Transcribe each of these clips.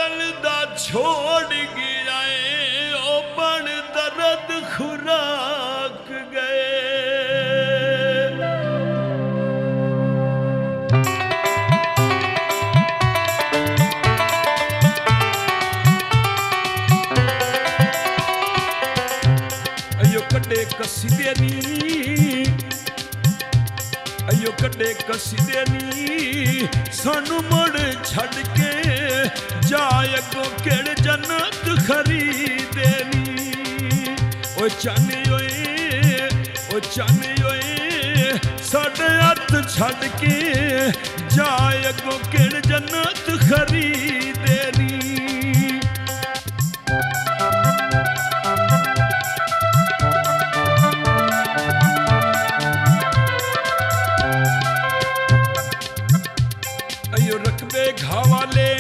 बनदा छोड़ गया ओ बन दर्द खुराक गए। अयो कटे कसीदे नी, अयो कटे कसीदे नी सानू मुड़ छड़ के जाए अगों केड़ जन्नत खरीदे नी। ओ चाने ओए, ओ चाने ओए साडे हथ छड़ के जाए अगों केड़ जन्नत खरीदे नी। अयो रकबे घावाले,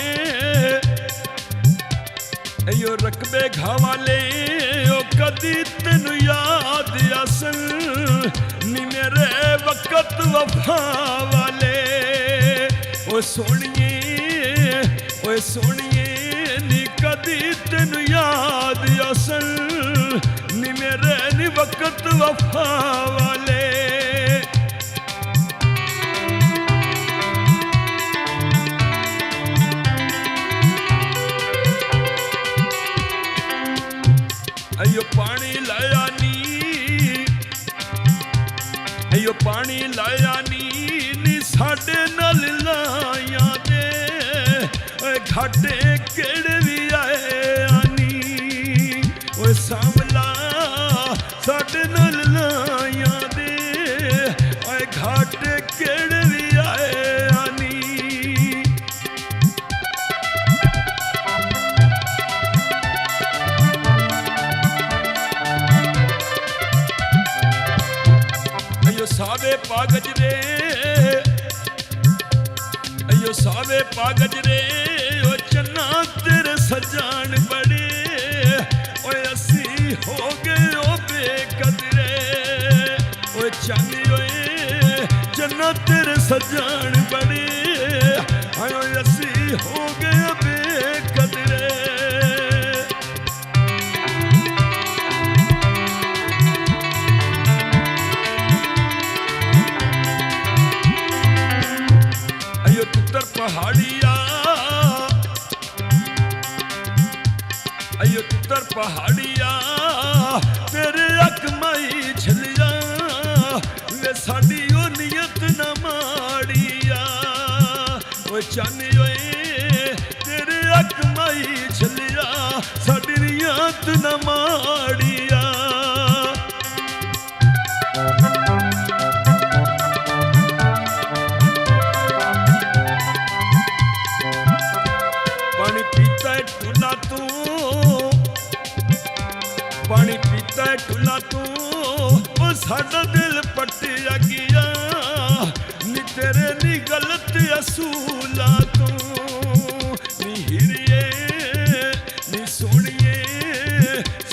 अयो रकबे घावाले ओ कदी तेनू याद आसन नी मेरे वक्त वफा वाले। ओ सोनिए, ओ सोनिए नी कदी तेनू याद आसन नी मेरे नी वक्त वफा वाले। अयो पानी लाया नी, अयो पानी लाया नी साडे नाल लाया दे घाटे केड़े भी आए आनी। ओ सामला साडे नाल लाया दे घाटे केड़े भी आए आनी। सावे पागज रे, अयो सावे पागज रे ओ चन्ना तेरे सजान बड़े। ओए असी हो गए ओ बेकदरे, ओए चांदी ओए चन्ना तेरे सजान बड़े। ओए असी हो गए बेकदरे। पहाड़िया, अयो तर पहाड़िया तेरे अकमाई झलिया वे साड़ी ओ नियत न माड़िया। ओ चाने ओए तेरे अकमाई झलिया साड़ी नियत न माड़िया। पानी पीता है टुला तू ओ साडा दिल पटिया गया नी तेरे नी गलत असूला तू। नी हिरिए नी सोनिए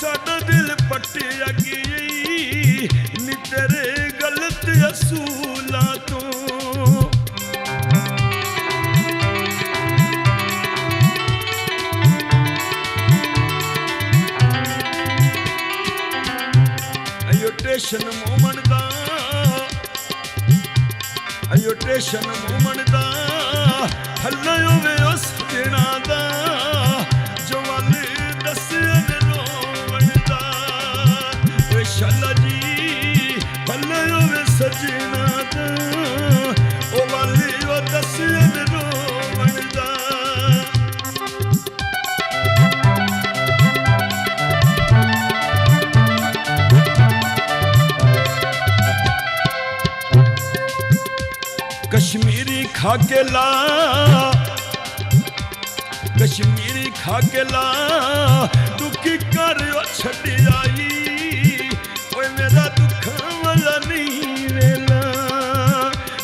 साडा दिल पटिया गई नी तेरे गलत असूला तू। टेशन मोमन दा, अयो टेशन मोमन दा हल्ला होवे उस दिना दा जो वाले दस्से रोवन दा। ओए शाला जी हल्ला होवे सजना दा ओ वाले ओ दस्से रोवन दा। कश्मीरी खा के ला, कश्मीरी खा के ला दुखी कर छड़ी आई। ओए मेरा दुखा वाला नहीं वेला।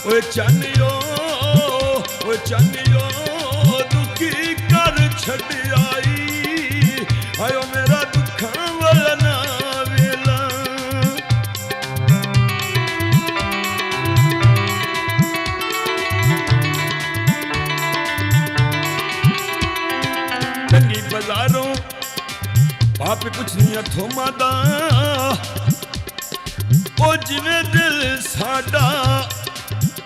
ओए चानियो, ओए चानियो दुखी कर छड़ी आई। आयो मेरा दुखा वाला ना वेला। बाजारों पाप कुछ नहीं हथों मादा ओ जिवें दिल साडा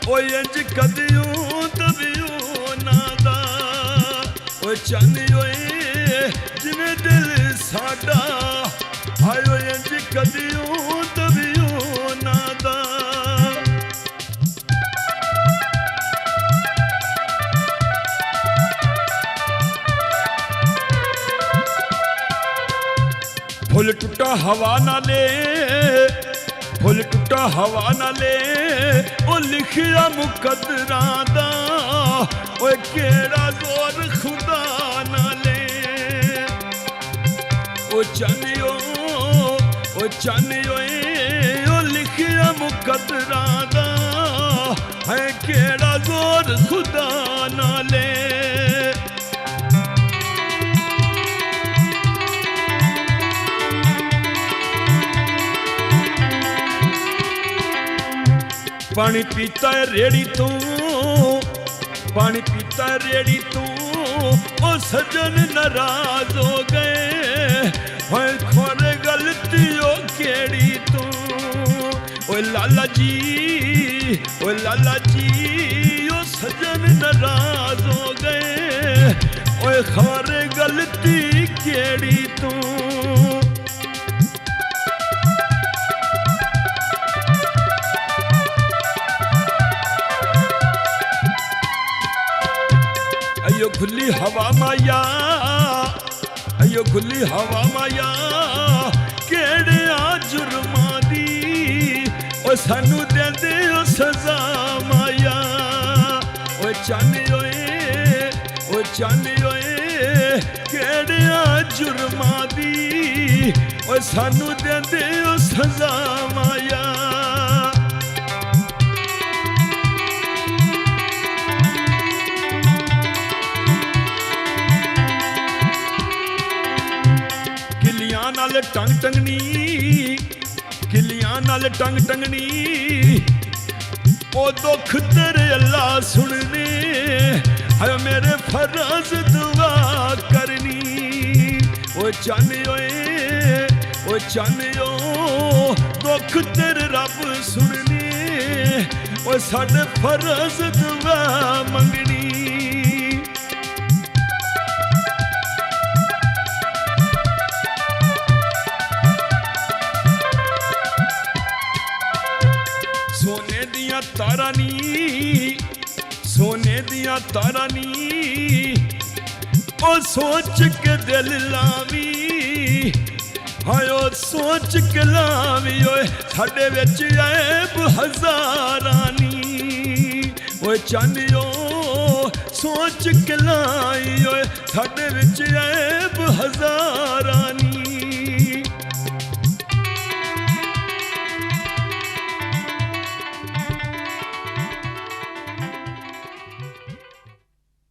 ओ इंज कदियों तबियों नादा ओ चंद ओए जिवें दिल साडा आयो इंज कदियों तबियों नादा फुल टूटा हवा ना ले फुल टूटा हवा ना ले ओ लिखिया मुकद्दरां दा ओए केड़ा जोर खुदा ना ले ओ चन्नियो ओ लिखिया मुकद्दरां दा है केड़ा जोर खुदा ना ले पानी पीता है रेड़ी तू पानी पीता है रेड़ी तू ओ सजन नाराज हो गए हाय खोरे गलती ओ केड़ी तू ओ लाला जी ओ सजन नाराज हो गए ओ खोरे गलती केड़ी तू अयो खुली हवा माया अयो खुली हवा माया केड़े जुर्मां दी ओ सानू देंदे ओ सजा माया ओ चन्न ओए केड़े जुर्मां दी ओ सानू देंदे ओ सजा माया नाल टंग टंगनी किलियां नाल टंग टंगनी ओ दुख तेरे अल्लाह सुनने हाय मेरे फर्ज दुआ करनी ओ चन्नियो दुख तेरे रब सुनने ओ साडे फर्ज दुआ मंगनी सोने दिया तारा नी ओ सोच के दिल लावी हायो सोच के लावी ओए साडे विच ऐब हज़ारां नी ओए चन्नियो सोच के लाई ओए साडे विच ऐब